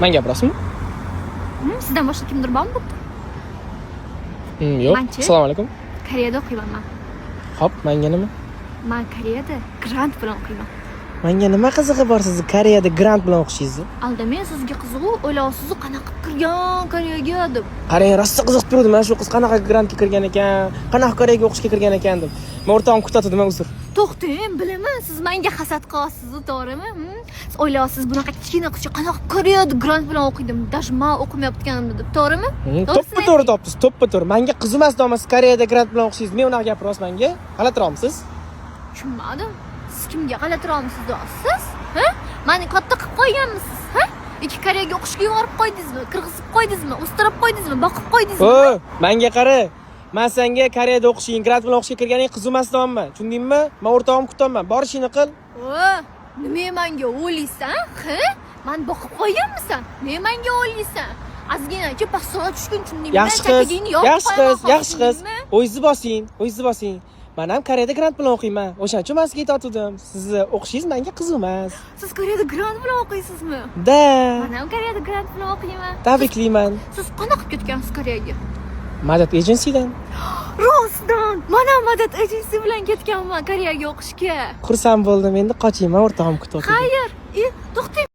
Men gapirasizmi? Sizdan boshqa kimdir bormi bu? Yo'q. Manchi? Assalomu alaykum. Koreyada o'qiyman men. Hop, menga nima? Men Koreyada grant bilan o'qiyman. Menga nima qizig'i bor sizni Koreyada grant bilan o'qishingizni? Aldamay sizga qiziqu, o'ylaysiz qanaqa kirgan Koreyaga deb. Qarang, rosa qiziqib turdi. Mana shu qiz qanaqa grantga kirgan ekan, qanaqa Koreyaga o'qishga kirgan ekan deb. Men o'rtog'im kutadi, men uzr. To'xtang, bilaman, siz menga hasad qilyapsiz, to'g'rimi? Siz o'ylaysiz bunaqa kichkina qizcha qanaqa Koreyada grant bilan o'qiydim, даже men o'qimayotganimda deb, to'g'rimi? To'ppa-to'g'ri topdingiz, to'ppa-to'g'ri. Menga qiz emas, siz Koreyada grant bilan o'qishingiz. Men unaqa gapiryapsiz menga. G'alatiroqmisiz? Tushunmadim. Siz kimga g'alatiroqmisiz deyapsiz? Ha? Meni katta qilib qo'yganmisiz? Ha? Ikki Koreyaga o'qishga yuborib qo'ydingizmi? Kirgizib qo'ydingizmi? O'stirib qo'ydingizmi? Boqib qo'ydingizmi? O, menga qara. Men senga Koreyada o'qishing, grant bilan o'qishga kirganing qiz emasdanmi? Tushundingmi? Men o'rtog'im kutaman. Borishingni qil. O, nima menga o'ylaysan? Ha? Men boqib qo'yganmisan? Nima menga o'ylaysan? Ozginacha pasoq tushgun tushundingmi? Yaxshi qiz. O'zingizni bosing. Men ham Koreyada grant bilan o'qiyman. O'shaning uchun men sizga aytdim. Sizni o'qishingiz menga qiz emas. Siz Koreyada grant bilan o'qiysizmi? Da. Men ham Koreyada grant bilan o'qiyman. Tabriklayman. Siz qanaqa ketgansiz Koreyaga? Madad agensiyadan. Rostdan. Men ham Madad agensiya bilan ketganman Koreyaga o'qishga. Xursand bo'ldim. Endi qochayman, o'rtog'im kutyapti. Xayr, to'xtang.